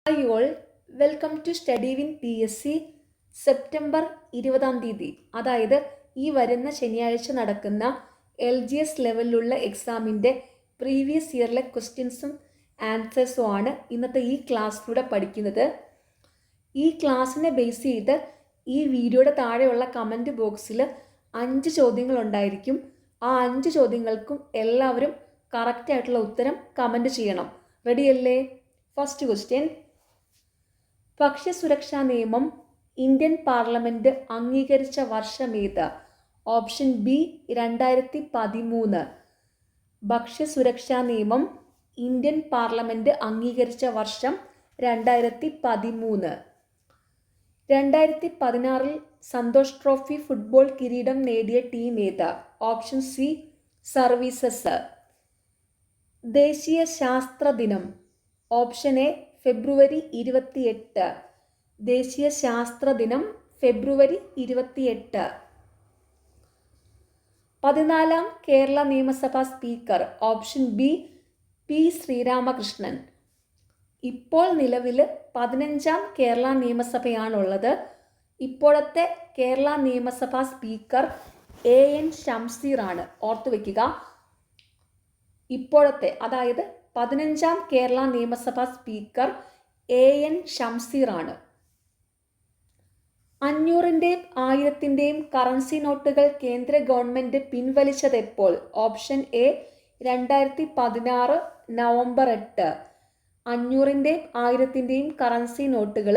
Hi all, welcome to study win P S C. September 20 അതായത് ഈ വരുന്ന ശനിയാഴ്ച നടക്കുന്ന LGS ലെവലിലുള്ള എക്സാമിൻ്റെ പ്രീവിയസ് ഇയറിലെ ക്വസ്റ്റ്യൻസും ആൻസേഴ്സും ആണ് ഇന്നത്തെ ഈ ക്ലാസ്സിലൂടെ പഠിക്കുന്നത്. ഈ ക്ലാസ്സിനെ ബേസ് ചെയ്ത് ഈ വീഡിയോയുടെ താഴെയുള്ള കമൻറ്റ് ബോക്സിൽ 5 ചോദ്യങ്ങളുണ്ടായിരിക്കും. ആ 5 ചോദ്യങ്ങൾക്കും എല്ലാവരും കറക്റ്റായിട്ടുള്ള ഉത്തരം കമൻറ്റ് ചെയ്യണം. റെഡിയല്ലേ? ഫസ്റ്റ് ക്വസ്റ്റ്യൻ: ഭക്ഷ്യസുരക്ഷാ നിയമം ഇന്ത്യൻ പാർലമെന്റ് അംഗീകരിച്ച വർഷമേത്? Option B 2013. ഭക്ഷ്യസുരക്ഷാ നിയമം ഇന്ത്യൻ പാർലമെന്റ് അംഗീകരിച്ച വർഷം 2013. 2016 സന്തോഷ് ട്രോഫി ഫുട്ബോൾ കിരീടം നേടിയ ടീം ഏത്? Option C services. ദേശീയ ശാസ്ത്ര ദിനം ഓപ്ഷൻ എ ഫെബ്രുവരി 28. ദേശീയ ശാസ്ത്ര ദിനം ഫെബ്രുവരി 28. 14ാം കേരള നിയമസഭാ speaker option B P Sreeramakrishnan. ഇപ്പോൾ നിലവിൽ 15ാം കേരള നിയമസഭയാണുള്ളത്. ഇപ്പോഴത്തെ കേരള നിയമസഭാ സ്പീക്കർ AN ഷംസീർ ആണ്. ഓർത്തു വയ്ക്കുക, ഇപ്പോഴത്തെ അതായത് 15ാം കേരള നിയമസഭാ സ്പീക്കർ AN ഷംസീർ ആണ്. 500-ന്റെയും 1000-ന്റെയും കറൻസി നോട്ടുകൾ കേന്ദ്ര ഗവൺമെന്റ് പിൻവലിച്ചത് എപ്പോൾ? Option A 2016 November 8. 500-ന്റെയും 1000-ന്റെയും കറൻസി നോട്ടുകൾ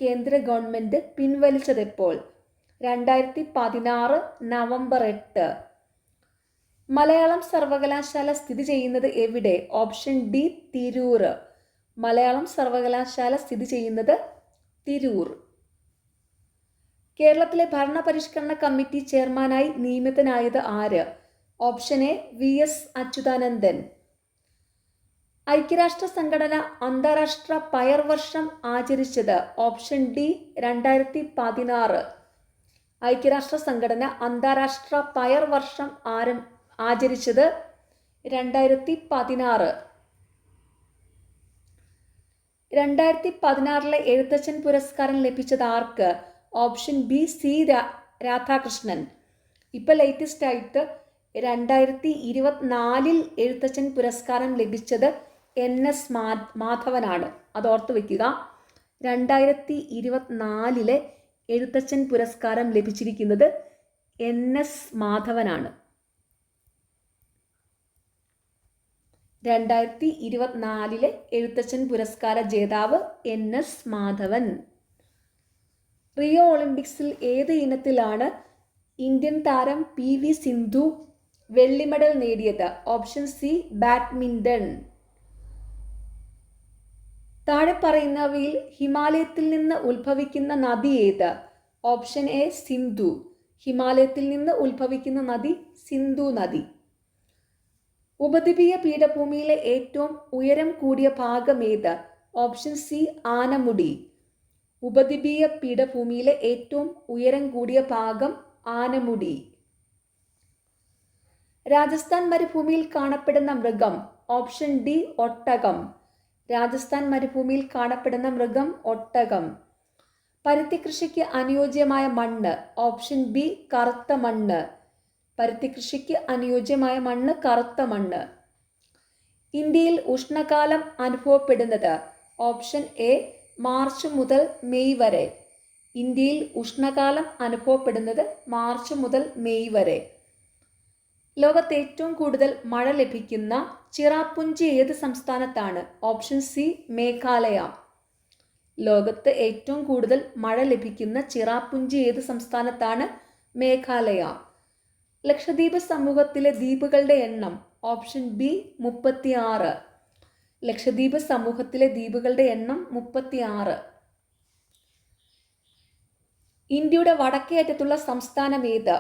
കേന്ദ്ര ഗവൺമെന്റ് പിൻവലിച്ചത് എപ്പോൾ? 2016 നവംബർ 8. മലയാളം സർവകലാശാല സ്ഥിതി ചെയ്യുന്നത് എവിടെ? Option D Tirur. മലയാളം സർവകലാശാല സ്ഥിതി ചെയ്യുന്നത് തിരൂർ. കേരളത്തിലെ ഭരണപരിഷ്കരണ കമ്മിറ്റി ചെയർമാനായി നിയമിതനായത് ആര്? Option A VS Achuthanandan. ഐക്യരാഷ്ട്ര സംഘടന അന്താരാഷ്ട്ര പയർ വർഷം ആചരിച്ചത്? Option D 2016. ഐക്യരാഷ്ട്ര സംഘടന അന്താരാഷ്ട്ര പയർ വർഷം ആചരിച്ചത് 2016. 2016 എഴുത്തച്ഛൻ പുരസ്കാരം ലഭിച്ചത് ആർക്ക്? Option B C Radhakrishnan. ഇപ്പം ലേറ്റസ്റ്റ് ആയിട്ട് 2024 എഴുത്തച്ഛൻ പുരസ്കാരം ലഭിച്ചത് NS മാധവനാണ്. അത് ഓർത്തു വയ്ക്കുക. 2024 എഴുത്തച്ഛൻ പുരസ്കാരം ലഭിച്ചിരിക്കുന്നത് NS മാധവനാണ്. 2024 എഴുത്തച്ഛൻ പുരസ്കാര ജേതാവ് NS മാധവൻ. റിയോ ഒളിമ്പിക്സിൽ ഏത് ഇനത്തിലാണ് ഇന്ത്യൻ താരം PV സിന്ധു വെള്ളി മെഡൽ നേടിയത്? Option C badminton. താഴെ പറയുന്നവയിൽ ഹിമാലയത്തിൽ നിന്ന് ഉത്ഭവിക്കുന്ന നദി ഏത്? Option A Sindhu. ഹിമാലയത്തിൽ നിന്ന് ഉത്ഭവിക്കുന്ന നദി സിന്ധു നദി. ഉപദ്വീപീയ പീഠഭൂമിയിലെ ഏറ്റവും ഉയരം കൂടിയ ഭാഗം ഏത്? Option C Anamudi. ഉപദ്വീപീയ പീഠഭൂമിയിലെ ഏറ്റവും ഉയരം കൂടിയ ഭാഗം ആനമുടി. രാജസ്ഥാൻ മരുഭൂമിയിൽ കാണപ്പെടുന്ന മൃഗം? ഓപ്ഷൻ ഡി ഒട്ടകം. രാജസ്ഥാൻ മരുഭൂമിയിൽ കാണപ്പെടുന്ന മൃഗം ഒട്ടകം. പരുത്തി കൃഷിക്ക് അനുയോജ്യമായ മണ്ണ്? ഓപ്ഷൻ ബി കറുത്ത മണ്ണ്. പരുത്തി കൃഷിക്ക് അനുയോജ്യമായ മണ്ണ് കറുത്ത മണ്ണ്. ഇന്ത്യയിൽ ഉഷ്ണകാലം അനുഭവപ്പെടുന്നത്? ഓപ്ഷൻ എ മാർച്ച് മുതൽ മെയ് വരെ. ഇന്ത്യയിൽ ഉഷ്ണകാലം അനുഭവപ്പെടുന്നത് മാർച്ച് മുതൽ മെയ് വരെ. ലോകത്ത് ഏറ്റവും കൂടുതൽ മഴ ലഭിക്കുന്ന ചിറാപുഞ്ചി ഏത് സംസ്ഥാനത്താണ്? Option C Meghalaya. ലോകത്ത് ഏറ്റവും കൂടുതൽ മഴ ലഭിക്കുന്ന ചിറാപുഞ്ചി ഏത് സംസ്ഥാനത്താണ്? മേഘാലയ. ലക്ഷദ്വീപ് സമൂഹത്തിലെ ദ്വീപുകളുടെ എണ്ണം? Option B 36. ലക്ഷദ്വീപ് സമൂഹത്തിലെ ദ്വീപുകളുടെ എണ്ണം 36. ഇന്ത്യയുടെ വടക്കേ അറ്റത്തുള്ള സംസ്ഥാനം ഏത്?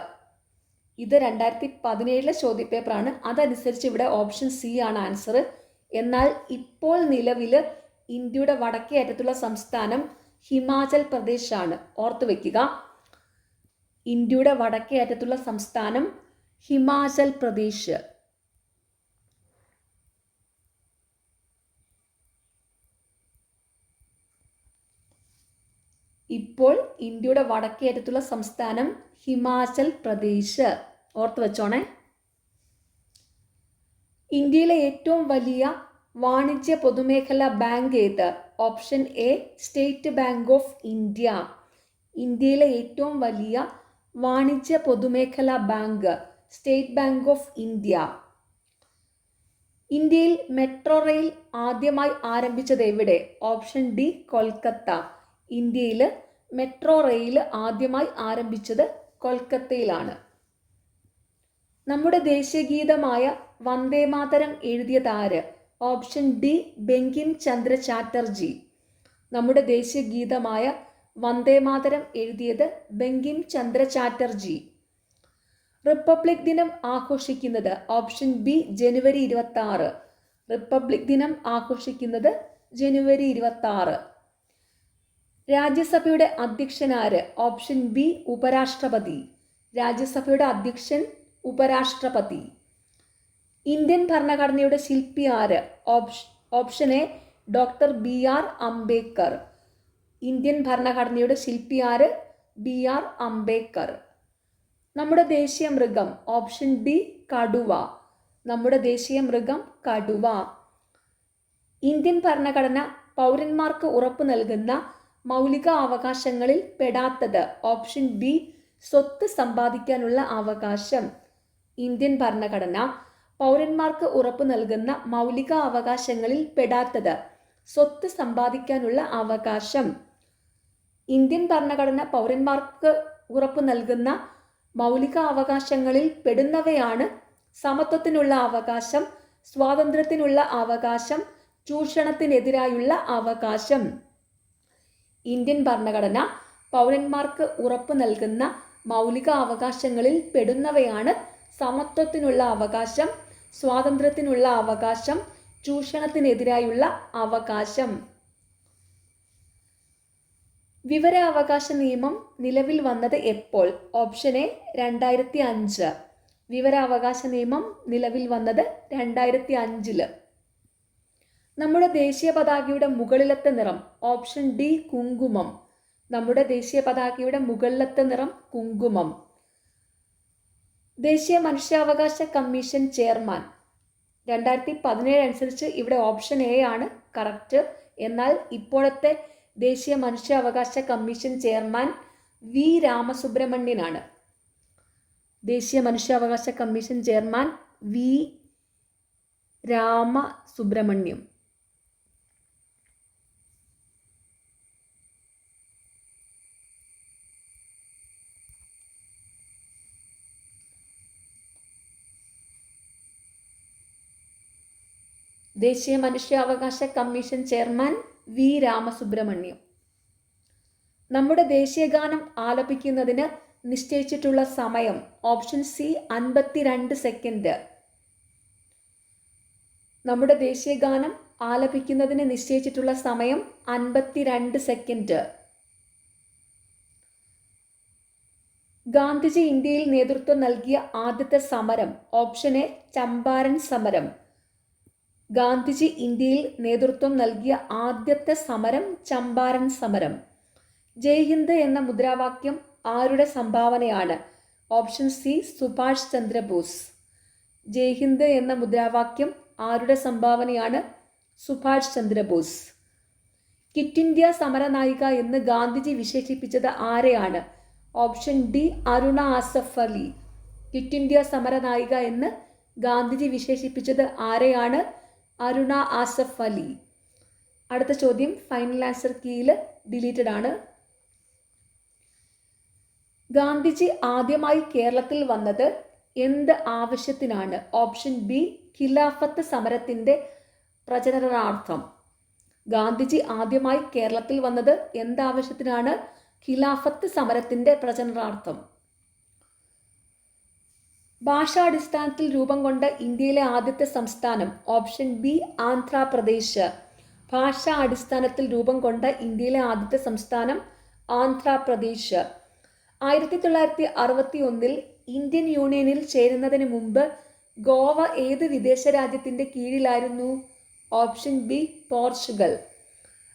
ഇത് 2017 ചോദ്യപേപ്പറാണ്. അതനുസരിച്ച് ഇവിടെ ഓപ്ഷൻ സി ആണ് ആൻസർ. എന്നാൽ ഇപ്പോൾ നിലവിൽ ഇന്ത്യയുടെ വടക്കേ അറ്റത്തുള്ള സംസ്ഥാനം ഹിമാചൽ പ്രദേശ് ആണ്. ഓർത്തു വയ്ക്കുക, ഇന്ത്യയുടെ വടക്കേ അറ്റത്തുള്ള സംസ്ഥാനം ഹിമാചൽ പ്രദേശ്. ഇപ്പോൾ ഇന്ത്യയുടെ വടക്കേ അറ്റത്തുള്ള സംസ്ഥാനം ഹിമാചൽ പ്രദേശ്. ഓർത്ത് വെച്ചോണേ. ഇന്ത്യയിലെ ഏറ്റവും വലിയ വാണിജ്യ പൊതുമേഖലാ ബാങ്ക് ഏത്? Option A state bank of India. ഇന്ത്യയിലെ ഏറ്റവും വലിയ വാണിജ്യ പൊതുമേഖലാ bank state bank of India. ഇന്ത്യയിൽ മെട്രോ റെയിൽ ആദ്യമായി ആരംഭിച്ചത് എവിടെ? Option D Kolkata. ഇന്ത്യയിൽ മെട്രോ റെയിൽ ആദ്യമായി ആരംഭിച്ചത് കൊൽക്കത്തയിലാണ്. നമ്മുടെ ദേശീയഗീതമായ വന്ദേമാതരം എഴുതിയത് ആര്? Option D Bankim Chandra Chatterjee. നമ്മുടെ ദേശീയഗീതമായ വന്ദേമാതരം എഴുതിയത് ബങ്കിം ചന്ദ്ര ചാറ്റർജി. റിപ്പബ്ലിക് ദിനം ആഘോഷിക്കുന്നത്? ഓപ്ഷൻ ബി ജനുവരി 26. റിപ്പബ്ലിക് ദിനം ആഘോഷിക്കുന്നത് ജനുവരി 26. രാജ്യസഭയുടെ അധ്യക്ഷൻ ആര്? ഓപ്ഷൻ ബി ഉപരാഷ്ട്രപതി. രാജ്യസഭയുടെ അധ്യക്ഷൻ ഉപരാഷ്ട്രപതി. ഇന്ത്യൻ ഭരണഘടനയുടെ ശില്പി ആര്? Option A doctor BR Ambedkar. Indian ഭരണഘടനയുടെ ശില്പി ആര്? BR അംബേദ്കർ. നമ്മുടെ ദേശീയ മൃഗം? ഓപ്ഷൻ ഡി കടുവ. നമ്മുടെ ദേശീയ മൃഗം കടുവ. ഇന്ത്യൻ ഭരണഘടന പൗരന്മാർക്ക് ഉറപ്പു നൽകുന്ന മൗലിക അവകാശങ്ങളിൽ പെടാത്തത്? ഓപ്ഷൻ ബി സ്വത്ത് സമ്പാദിക്കാനുള്ള അവകാശം. ഇന്ത്യൻ ഭരണഘടന പൗരന്മാർക്ക് ഉറപ്പു നൽകുന്ന മൗലിക അവകാശങ്ങളിൽ പെടാത്തത്? സ്വത്ത് സമ്പാദിക്കാനുള്ള അവകാശം. ഇന്ത്യൻ ഭരണഘടന പൗരന്മാർക്ക് ഉറപ്പു നൽകുന്ന മൗലിക അവകാശങ്ങളിൽ പെടുന്നവയാണ് സമത്വത്തിനുള്ള അവകാശം, സ്വാതന്ത്ര്യത്തിനുള്ള അവകാശം, ചൂഷണത്തിനെതിരായുള്ള അവകാശം. ഇന്ത്യൻ ഭരണഘടന പൗരന്മാർക്ക് ഉറപ്പു നൽകുന്ന മൗലിക അവകാശങ്ങളിൽ പെടുന്നവയാണ് സമത്വത്തിനുള്ള അവകാശം, സ്വാതന്ത്ര്യത്തിനുള്ള അവകാശം, ചൂഷണത്തിനെതിരായുള്ള അവകാശം. വിവരാവകാശ നിയമം നിലവിൽ വന്നത് എപ്പോൾ? Option A 2005. വിവരാവകാശ നിയമം നിലവിൽ വന്നത് 2005. നമ്മുടെ ദേശീയ പതാകയുടെ മുകളിലത്തെ നിറം? ഓപ്ഷൻ ഡി കുങ്കുമം. നമ്മുടെ ദേശീയ പതാകയുടെ മുകളിലത്തെ നിറം കുങ്കുമം. ദേശീയ മനുഷ്യാവകാശ കമ്മീഷൻ ചെയർമാൻ? 2017 അനുസരിച്ച് ഇവിടെ ഓപ്ഷൻ എ ആണ് കറക്റ്റ്. എന്നാൽ ഇപ്പോഴത്തെ ദേശീയ മനുഷ്യാവകാശ കമ്മീഷൻ ചെയർമാൻ വി രാമസുബ്രഹ്മണ്യനാണ്. ദേശീയ മനുഷ്യാവകാശ കമ്മീഷൻ ചെയർമാൻ വി രാമസുബ്രഹ്മണ്യം. ദേശീയ മനുഷ്യാവകാശ കമ്മീഷൻ ചെയർമാൻ വി രാമസുബ്രഹ്മണ്യം. നമ്മുടെ ദേശീയഗാനം ആലപിക്കുന്നതിന് നിശ്ചയിച്ചിട്ടുള്ള സമയം? Option C 52 second. നമ്മുടെ ദേശീയഗാനം ആലപിക്കുന്നതിന് നിശ്ചയിച്ചിട്ടുള്ള സമയം 52 സെക്കൻഡ്. ഗാന്ധിജി ഇന്ത്യയിൽ നേതൃത്വം നൽകിയ ആദ്യത്തെ സമരം? ഓപ്ഷൻ എ ചമ്പാരൻ സമരം. ഗാന്ധിജി ഇന്ത്യയിൽ നേതൃത്വം നൽകിയ ആദ്യത്തെ സമരം ചമ്പാരൻ സമരം. ജയ് ഹിന്ദ് എന്ന മുദ്രാവാക്യം ആരുടെ സംഭാവനയാണ്? Option C Subhash Chandrabose. ജയ് ഹിന്ദ് എന്ന മുദ്രാവാക്യം ആരുടെ സംഭാവനയാണ്? സുഭാഷ് ചന്ദ്രബോസ്. ക്വിറ്റ് ഇന്ത്യ സമരനായിക എന്ന് ഗാന്ധിജി വിശേഷിപ്പിച്ചത് ആരെയാണ്? Option D Aruna Asaf Ali. Quit India സമരനായിക എന്ന് ഗാന്ധിജി വിശേഷിപ്പിച്ചത് ആരെയാണ്? അരുണ ആസഫ് അലി. അടുത്ത ചോദ്യം ഫൈനൽ ആൻസർ കീയിൽ ഡിലീറ്റഡ് ആണ്. ഗാന്ധിജി ആദ്യമായി കേരളത്തിൽ വന്നത് എന്ത് ആവശ്യത്തിനാണ്? ഓപ്ഷൻ ബി ഖിലാഫത്ത് സമരത്തിൻ്റെ പ്രചരണാർത്ഥം. ഗാന്ധിജി ആദ്യമായി കേരളത്തിൽ വന്നത് എന്താവശ്യത്തിനാണ്? ഖിലാഫത്ത് സമരത്തിൻ്റെ പ്രചരണാർത്ഥം. ഭാഷാടിസ്ഥാനത്തിൽ രൂപം കൊണ്ട ഇന്ത്യയിലെ ആദ്യത്തെ സംസ്ഥാനം? Option B Andhra Pradesh. ഭാഷാ അടിസ്ഥാനത്തിൽ രൂപം കൊണ്ട ഇന്ത്യയിലെ ആദ്യത്തെ സംസ്ഥാനം ആന്ധ്രാപ്രദേശ്. 1961 ഇന്ത്യൻ യൂണിയനിൽ ചേരുന്നതിന് മുമ്പ് ഗോവ ഏത് വിദേശ രാജ്യത്തിൻ്റെ കീഴിലായിരുന്നു? Option B Portugal.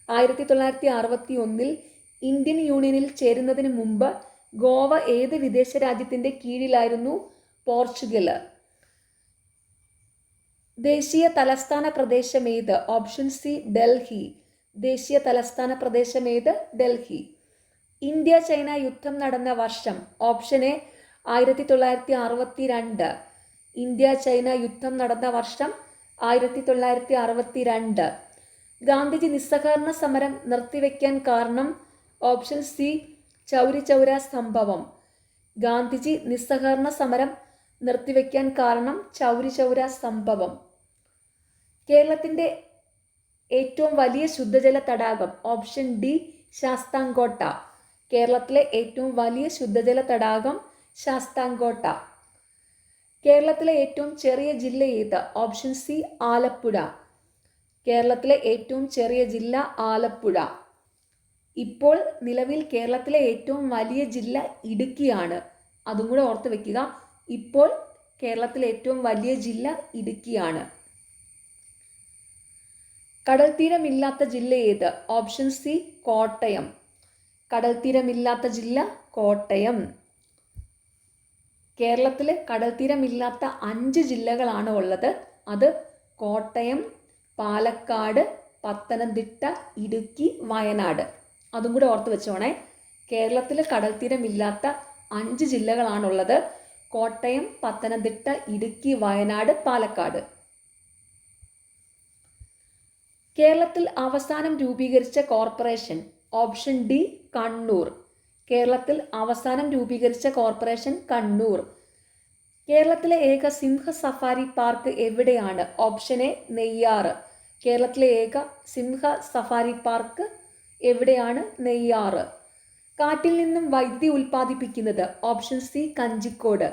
1961 ഇന്ത്യൻ യൂണിയനിൽ ചേരുന്നതിന് മുമ്പ് ഗോവ ഏത് വിദേശ രാജ്യത്തിൻ്റെ കീഴിലായിരുന്നു? പോർച്ചുഗൽ. ദേശീയ തലസ്ഥാന പ്രദേശമേത്? Option C Delhi. ദേശീയ തലസ്ഥാന പ്രദേശമേത്? ഡൽഹി. ഇന്ത്യ ചൈന യുദ്ധം നടന്ന വർഷം? Option A 1962. ഇന്ത്യ ചൈന യുദ്ധം നടന്ന വർഷം 1962. ഗാന്ധിജി നിസ്സഹകരണ സമരം നിർത്തിവെക്കാൻ കാരണം? ഓപ്ഷൻ സി ചൗരി ചൗര സംഭവം. ഗാന്ധിജി നിസ്സഹകരണ സമരം നിർത്തിവെക്കാൻ കാരണം ചൗരി ചൗര സംഭവം. കേരളത്തിൻ്റെ ഏറ്റവും വലിയ ശുദ്ധജല തടാകം? Option D Sasthamkotta. കേരളത്തിലെ ഏറ്റവും വലിയ ശുദ്ധജല തടാകം ശാസ്താംകോട്ട. കേരളത്തിലെ ഏറ്റവും ചെറിയ ജില്ല ഏത്? Option C Alappuzha. കേരളത്തിലെ ഏറ്റവും ചെറിയ ജില്ല ആലപ്പുഴ. ഇപ്പോൾ നിലവിൽ കേരളത്തിലെ ഏറ്റവും വലിയ ജില്ല ഇടുക്കിയാണ്. അതും കൂടെ ഓർത്ത് വെക്കുക. ഇപ്പോൾ കേരളത്തിലെ ഏറ്റവും വലിയ ജില്ല ഇടുക്കിയാണ്. കടൽത്തീരമില്ലാത്ത ജില്ല ഏത്? Option C Kottayam. കടൽത്തീരമില്ലാത്ത ജില്ല കോട്ടയം. കേരളത്തിൽ കടൽത്തീരമില്ലാത്ത 5 ജില്ലകളാണ് ഉള്ളത്. അത് കോട്ടയം, പാലക്കാട്, പത്തനംതിട്ട, ഇടുക്കി, വയനാട്. അതും കൂടെ ഓർത്ത് വെച്ചോണേ. കേരളത്തിൽ കടൽത്തീരമില്ലാത്ത 5 ജില്ലകളാണുള്ളത്. കോട്ടയം, പത്തനംതിട്ട, ഇടുക്കി, വയനാട്, പാലക്കാട്. കേരളത്തിൽ അവസാനം രൂപീകരിച്ച കോർപ്പറേഷൻ? Option D Kannur. കേരളത്തിൽ അവസാനം രൂപീകരിച്ച കോർപ്പറേഷൻ കണ്ണൂർ. കേരളത്തിലെ ഏക സിംഹ സഫാരി പാർക്ക് എവിടെയാണ്? Option A Neyyar. കേരളത്തിലെ ഏക സിംഹ സഫാരി പാർക്ക് എവിടെയാണ്? നെയ്യാർ. കാറ്റിൽ നിന്നും വൈദ്യുതി ഉൽപ്പാദിപ്പിക്കുന്നത്? Option C Kanjikode.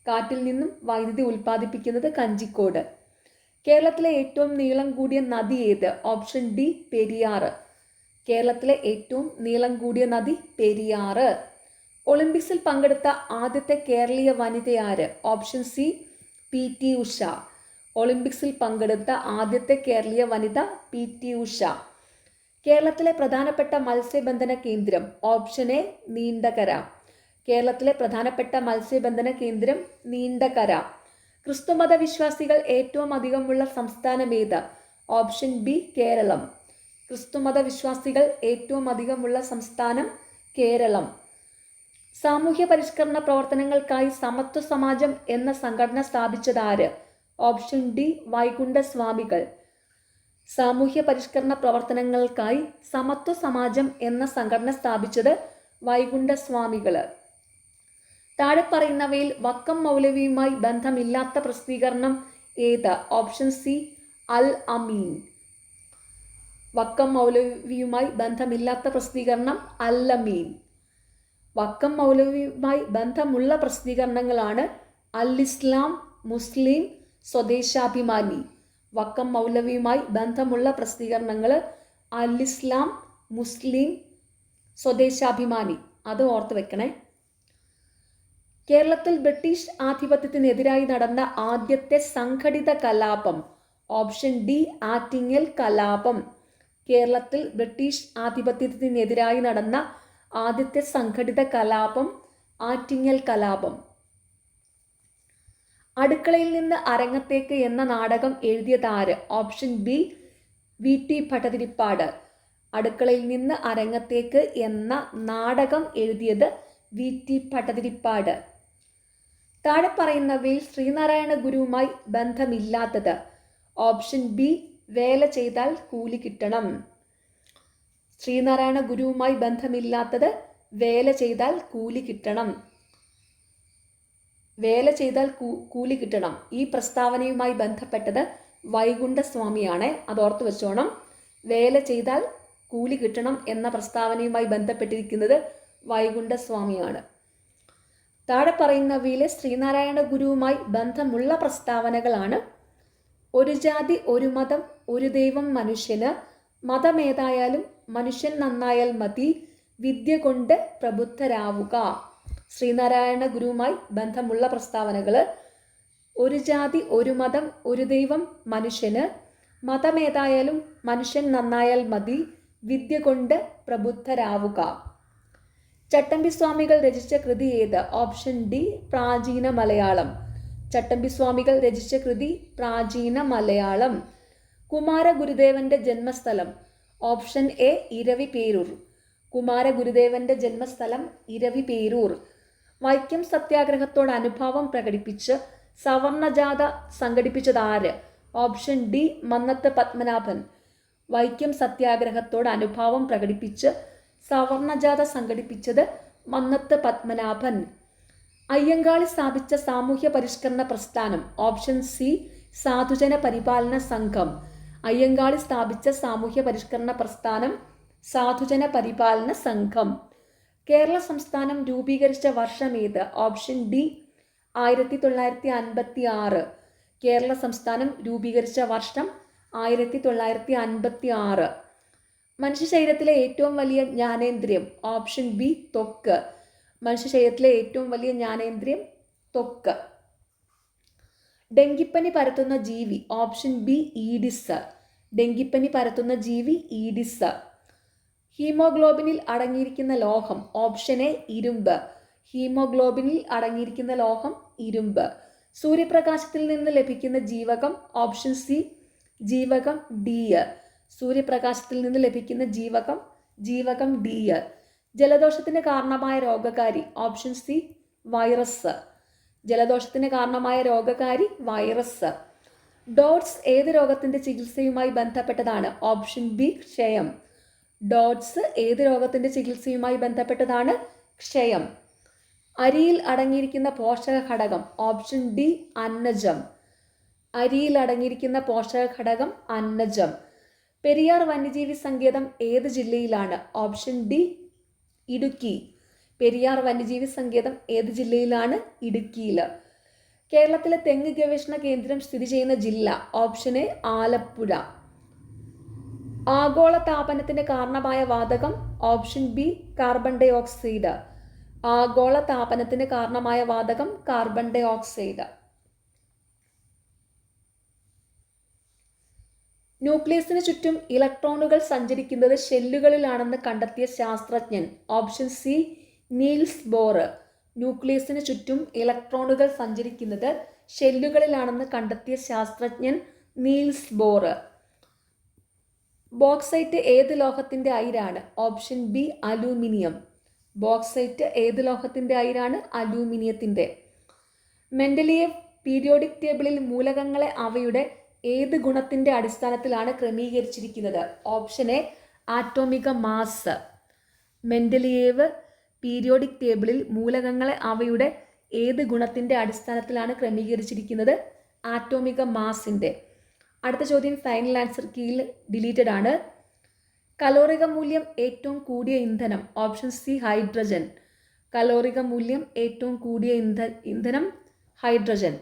കാറ്റിൽ നിന്നും വൈദ്യുതി ഉൽപ്പാദിപ്പിക്കുന്നത് കഞ്ചിക്കോട്. കേരളത്തിലെ ഏറ്റവും നീളം കൂടിയ നദി ഏത്? Option D Periyar. കേരളത്തിലെ ഏറ്റവും നീളം കൂടിയ നദി പെരിയാർ. ഒളിമ്പിക്സിൽ പങ്കെടുത്ത ആദ്യത്തെ കേരളീയ വനിതയാര്? Option C PT Usha. ഒളിമ്പിക്സിൽ പങ്കെടുത്ത ആദ്യത്തെ കേരളീയ വനിത PT ഉഷ. കേരളത്തിലെ പ്രധാനപ്പെട്ട മത്സ്യബന്ധന കേന്ദ്രം? Option A Neendakara. കേരളത്തിലെ പ്രധാനപ്പെട്ട മത്സ്യബന്ധന കേന്ദ്രം നീണ്ടകര. ക്രിസ്തുമത വിശ്വാസികൾ ഏറ്റവും അധികമുള്ള സംസ്ഥാനമേത്? Option B Keralam. ക്രിസ്തുമത വിശ്വാസികൾ ഏറ്റവും അധികമുള്ള സംസ്ഥാനം കേരളം. സാമൂഹ്യ പരിഷ്കരണ പ്രവർത്തനങ്ങൾക്കായി സമത്വ സമാജം എന്ന സംഘടന സ്ഥാപിച്ചതാര്? Option D വൈകുണ്ഠസ്വാമികൾ. സാമൂഹ്യ പരിഷ്കരണ പ്രവർത്തനങ്ങൾക്കായി സമത്വ സമാജം എന്ന സംഘടന സ്ഥാപിച്ചത് വൈകുണ്ഠസ്വാമികൾ. താഴെ പറയുന്നവയിൽ വക്കം മൗലവിയുമായി ബന്ധമില്ലാത്ത പ്രസിദ്ധീകരണം ഏത്? ഓപ്ഷൻ സി അൽ അമീൻ. വക്കം മൗലവിയുമായി ബന്ധമില്ലാത്ത പ്രസിദ്ധീകരണം അൽ അമീൻ. വക്കം മൗലവിയുമായി ബന്ധമുള്ള പ്രസിദ്ധീകരണങ്ങളാണ് അൽ ഇസ്ലാം, മുസ്ലിം, സ്വദേശാഭിമാനി. വക്കം മൗലവിയുമായി ബന്ധമുള്ള പ്രസിദ്ധീകരണങ്ങൾ അൽ ഇസ്ലാം, മുസ്ലിം, സ്വദേശാഭിമാനി. അത് ഓർത്ത് വെക്കണേ. കേരളത്തിൽ ബ്രിട്ടീഷ് ആധിപത്യത്തിനെതിരായി നടന്ന ആദ്യത്തെ സംഘടിത കലാപം? ഓപ്ഷൻ ഡി ആറ്റിങ്ങൽ കലാപം. കേരളത്തിൽ ബ്രിട്ടീഷ് ആധിപത്യത്തിനെതിരായി നടന്ന ആദ്യത്തെ സംഘടിത കലാപം ആറ്റിങ്ങൽ കലാപം. അടുക്കളയിൽ നിന്ന് അരങ്ങത്തേക്ക് എന്ന നാടകം എഴുതിയതാര്? Option B VT Bhattathiripad. അടുക്കളയിൽ നിന്ന് അരങ്ങത്തേക്ക് എന്ന നാടകം എഴുതിയത് VT ഭട്ടതിരിപ്പാട്. താഴെ പറയുന്നവയിൽ ശ്രീനാരായണ ഗുരുവുമായി ബന്ധമില്ലാത്തത്? ഓപ്ഷൻ ബി വേല ചെയ്താൽ കൂലി കിട്ടണം. ശ്രീനാരായണ ഗുരുവുമായി ബന്ധമില്ലാത്തത് വേല ചെയ്താൽ കൂലി കിട്ടണം. വേല ചെയ്താൽ കൂലി കിട്ടണം. ഈ പ്രസ്താവനയുമായി ബന്ധപ്പെട്ടത് വൈകുണ്ഠസ്വാമിയാണ്. അതോർത്ത് വെച്ചോണം. വേല ചെയ്താൽ കൂലി കിട്ടണം എന്ന പ്രസ്താവനയുമായി ബന്ധപ്പെട്ടിരിക്കുന്നത് വൈകുണ്ഠസ്വാമിയാണ്. താഴെ പറയുന്നവയിലെ ശ്രീനാരായണ ഗുരുവുമായി ബന്ധമുള്ള പ്രസ്താവനകളാണ്: ഒരു ജാതി, ഒരു മതം, ഒരു ദൈവം മനുഷ്യന്, മതമേതായാലും മനുഷ്യൻ നന്നായാൽ മതി, വിദ്യ കൊണ്ട് പ്രബുദ്ധരാവുക. ശ്രീനാരായണ ഗുരുവുമായി ബന്ധമുള്ള പ്രസ്താവനകൾ: ഒരു ജാതി, ഒരു മതം, ഒരു ദൈവം മനുഷ്യന്, മതമേതായാലും മനുഷ്യൻ നന്നായാൽ മതി, വിദ്യ കൊണ്ട് പ്രബുദ്ധരാവുക. ചട്ടമ്പിസ്വാമികൾ രചിച്ച കൃതി ഏത്? ഓപ്ഷൻ ഡി പ്രാചീന മലയാളം. ചട്ടമ്പിസ്വാമികൾ രചിച്ച കൃതി പ്രാചീന മലയാളം. കുമാരഗുരുദേവന്റെ ജന്മസ്ഥലം? Option A Eraviperoor. കുമാരഗുരുദേവന്റെ ജന്മസ്ഥലം ഇരവിപേരൂർ. വൈക്കം സത്യാഗ്രഹത്തോട് അനുഭാവം പ്രകടിപ്പിച്ച് സവർണജാഥ സംഘടിപ്പിച്ചതാര്? Option D Mannathu Padmanabhan. വൈക്കം സത്യാഗ്രഹത്തോട് അനുഭാവം പ്രകടിപ്പിച്ച് സവർണജാഥ സംഘടിപ്പിച്ചത് മന്നത്ത് പത്മനാഭൻ. അയ്യങ്കാളി സ്ഥാപിച്ച സാമൂഹ്യ പരിഷ്കരണ പ്രസ്ഥാനം? ഓപ്ഷൻ സി സാധുജന പരിപാലന സംഘം. അയ്യങ്കാളി സ്ഥാപിച്ച സാമൂഹ്യ പരിഷ്കരണ പ്രസ്ഥാനം സാധുജന പരിപാലന സംഘം. കേരള സംസ്ഥാനം രൂപീകരിച്ച വർഷം ഏത്? Option D 1956. കേരള സംസ്ഥാനം രൂപീകരിച്ച വർഷം 1956. മനുഷ്യ ശരീരത്തിലെ ഏറ്റവും വലിയ ജ്ഞാനേന്ദ്രിയം? ഓപ്ഷൻ ബി ത്വക്ക്. മനുഷ്യ ശരീരത്തിലെ ഏറ്റവും വലിയ ജ്ഞാനേന്ദ്രിയം ത്വക്ക്. ഡെങ്കിപ്പനി പരത്തുന്ന ജീവി? Option B Aedes. ഡെങ്കിപ്പനി പരത്തുന്ന ജീവി ഈഡിസ്. ഹീമോഗ്ലോബിനിൽ അടങ്ങിയിരിക്കുന്ന ലോഹം? ഓപ്ഷൻ എ ഇരുമ്പ്. ഹീമോഗ്ലോബിനിൽ അടങ്ങിയിരിക്കുന്ന ലോഹം ഇരുമ്പ്. സൂര്യപ്രകാശത്തിൽ നിന്ന് ലഭിക്കുന്ന ജീവകം? ഓപ്ഷൻ സി ജീവകം ഡി. സൂര്യപ്രകാശത്തിൽ നിന്ന് ലഭിക്കുന്ന ജീവകം ഡി. ജലദോഷത്തിന് കാരണമായ രോഗകാരി? Option C virus. ജലദോഷത്തിന് കാരണമായ രോഗകാരി വൈറസ്. ഡോട്ട്സ് ഏത് രോഗത്തിന്റെ ചികിത്സയുമായി ബന്ധപ്പെട്ടതാണ്? ഓപ്ഷൻ ബി ക്ഷയം. ഡോട്ട്സ് ഏത് രോഗത്തിന്റെ ചികിത്സയുമായി ബന്ധപ്പെട്ടതാണ്? ക്ഷയം. അരിയിൽ അടങ്ങിയിരിക്കുന്ന പോഷക ഘടകം? ഓപ്ഷൻ ഡി അന്നജം. അരിയിൽ അടങ്ങിയിരിക്കുന്ന പോഷക ഘടകം അന്നജം. പെരിയാർ വന്യജീവി സങ്കേതം ഏത് ജില്ലയിലാണ്? Option D Idukki. പെരിയാർ വന്യജീവി സങ്കേതം ഏത് ജില്ലയിലാണ്? ഇടുക്കിയിൽ. കേരളത്തിലെ തെങ്ങ് ഗവേഷണ കേന്ദ്രം സ്ഥിതി ചെയ്യുന്ന ജില്ല? Option A Alappuzha. ആഗോള താപനത്തിന് കാരണമായ വാതകം? Option B carbon dioxide. ആഗോള താപനത്തിന് കാരണമായ വാതകം കാർബൺ ഡൈ ഓക്സൈഡ്. ന്യൂക്ലിയസിന് ചുറ്റും ഇലക്ട്രോണുകൾ സഞ്ചരിക്കുന്നത് ഷെല്ലുകളിലാണെന്ന് കണ്ടെത്തിയ ശാസ്ത്രജ്ഞൻ? Option C Niels Bohr. ന്യൂക്ലിയസിന് ചുറ്റും ഇലക്ട്രോണുകൾ സഞ്ചരിക്കുന്നത് ഷെല്ലുകളിലാണെന്ന് കണ്ടെത്തിയ ശാസ്ത്രജ്ഞൻ നീൽസ് ബോർ. ബോക്സൈറ്റ് ഏത് ലോഹത്തിന്റെ അയിരാണ്? Option B aluminium. ബോക്സൈറ്റ് ഏത് ലോഹത്തിന്റെ അയിരാണ്? അലൂമിനിയത്തിന്റെ. മെൻഡലിയേവ് പീരിയോഡിക് ടേബിളിൽ മൂലകങ്ങളെ അവയുടെ ഏത് ഗുണത്തിന്റെ അടിസ്ഥാനത്തിലാണ് ക്രമീകരിച്ചിരിക്കുന്നത്? Option A atomic mass. Mendeleev periodic ടേബിളിൽ മൂലകങ്ങളെ അവയുടെ ഏത് ഗുണത്തിന്റെ അടിസ്ഥാനത്തിലാണ് ക്രമീകരിച്ചിരിക്കുന്നത്? ആറ്റോമിക മാസിന്റെ. അടുത്ത ചോദ്യം ഫൈനൽ ആൻസർ കീയിൽ ഡിലീറ്റഡ് ആണ്. കലോറിക മൂല്യം ഏറ്റവും കൂടിയ ഇന്ധനം? Option C hydrogen. കലോറിക മൂല്യം ഏറ്റവും കൂടിയ ഇന്ധനം ഹൈഡ്രജൻ.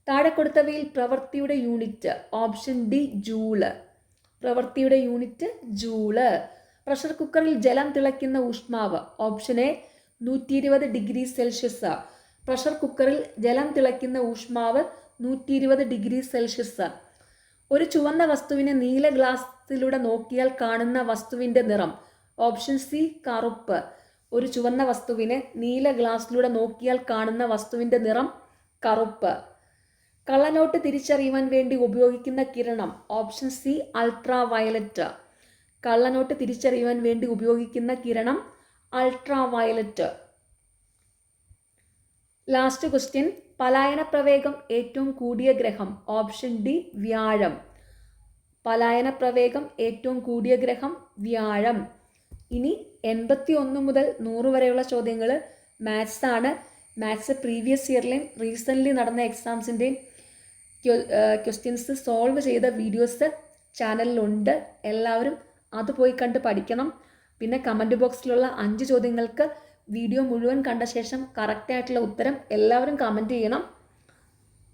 താഴെ കൊടുത്തവയിൽ പ്രവൃത്തിയുടെ യൂണിറ്റ്? Option D joule. പ്രവൃത്തിയുടെ യൂണിറ്റ് ജൂള്. പ്രഷർ കുക്കറിൽ ജലം തിളയ്ക്കുന്ന ഊഷ്മാവ്? Option A 120 degree Celsius. Pressure കുക്കറിൽ ജലം തിളയ്ക്കുന്ന ഊഷ്മാവ് 120 ഡിഗ്രി സെൽഷ്യസ്. ഒരു ചുവന്ന വസ്തുവിനെ നീല ഗ്ലാസ്സിലൂടെ നോക്കിയാൽ കാണുന്ന വസ്തുവിൻ്റെ നിറം? ഓപ്ഷൻ സി കറുപ്പ്. ഒരു ചുവന്ന വസ്തുവിനെ നീല ഗ്ലാസ്സിലൂടെ നോക്കിയാൽ കാണുന്ന വസ്തുവിൻ്റെ നിറം കറുപ്പ്. കള്ളനോട്ട് തിരിച്ചറിയുവാൻ വേണ്ടി ഉപയോഗിക്കുന്ന കിരണം? Option C ultra violet. കള്ളനോട്ട് തിരിച്ചറിയുവാൻ വേണ്ടി ഉപയോഗിക്കുന്ന കിരണം അൾട്രാ വയലറ്റ്. Last question. പലായന പ്രവേഗം ഏറ്റവും കൂടിയ ഗ്രഹം? ഓപ്ഷൻ ഡി വ്യാഴം. പലായന പ്രവേഗം ഏറ്റവും കൂടിയ ഗ്രഹം വ്യാഴം. ഇനി 81 മുതൽ 100 വരെയുള്ള ചോദ്യങ്ങൾ മാത്സ് ആണ്. മാത്സ് പ്രീവിയസ് ഇയറിലെയും റീസെൻ്റ്ലി നടന്ന എക്സാംസിൻ്റെയും ക്വസ്റ്റ്യൻസ് സോൾവ് ചെയ്ത വീഡിയോസ് ചാനലിലുണ്ട്. എല്ലാവരും അത് പോയി കണ്ട് പഠിക്കണം. പിന്നെ കമൻറ്റ് ബോക്സിലുള്ള 5 ചോദ്യങ്ങൾക്ക് വീഡിയോ മുഴുവൻ കണ്ട ശേഷം കറക്റ്റായിട്ടുള്ള ഉത്തരം എല്ലാവരും കമൻറ്റ് ചെയ്യണം.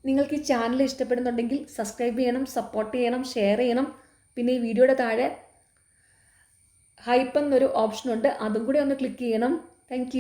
നിങ്ങൾക്ക് ഈ ചാനൽ ഇഷ്ടപ്പെടുന്നുണ്ടെങ്കിൽ സബ്സ്ക്രൈബ് ചെയ്യണം, സപ്പോർട്ട് ചെയ്യണം, ഷെയർ ചെയ്യണം. പിന്നെ ഈ വീഡിയോയുടെ താഴെ ഹൈപ്പ് എന്നൊരു ഓപ്ഷനുണ്ട്, അതും കൂടി ഒന്ന് ക്ലിക്ക് ചെയ്യണം. താങ്ക്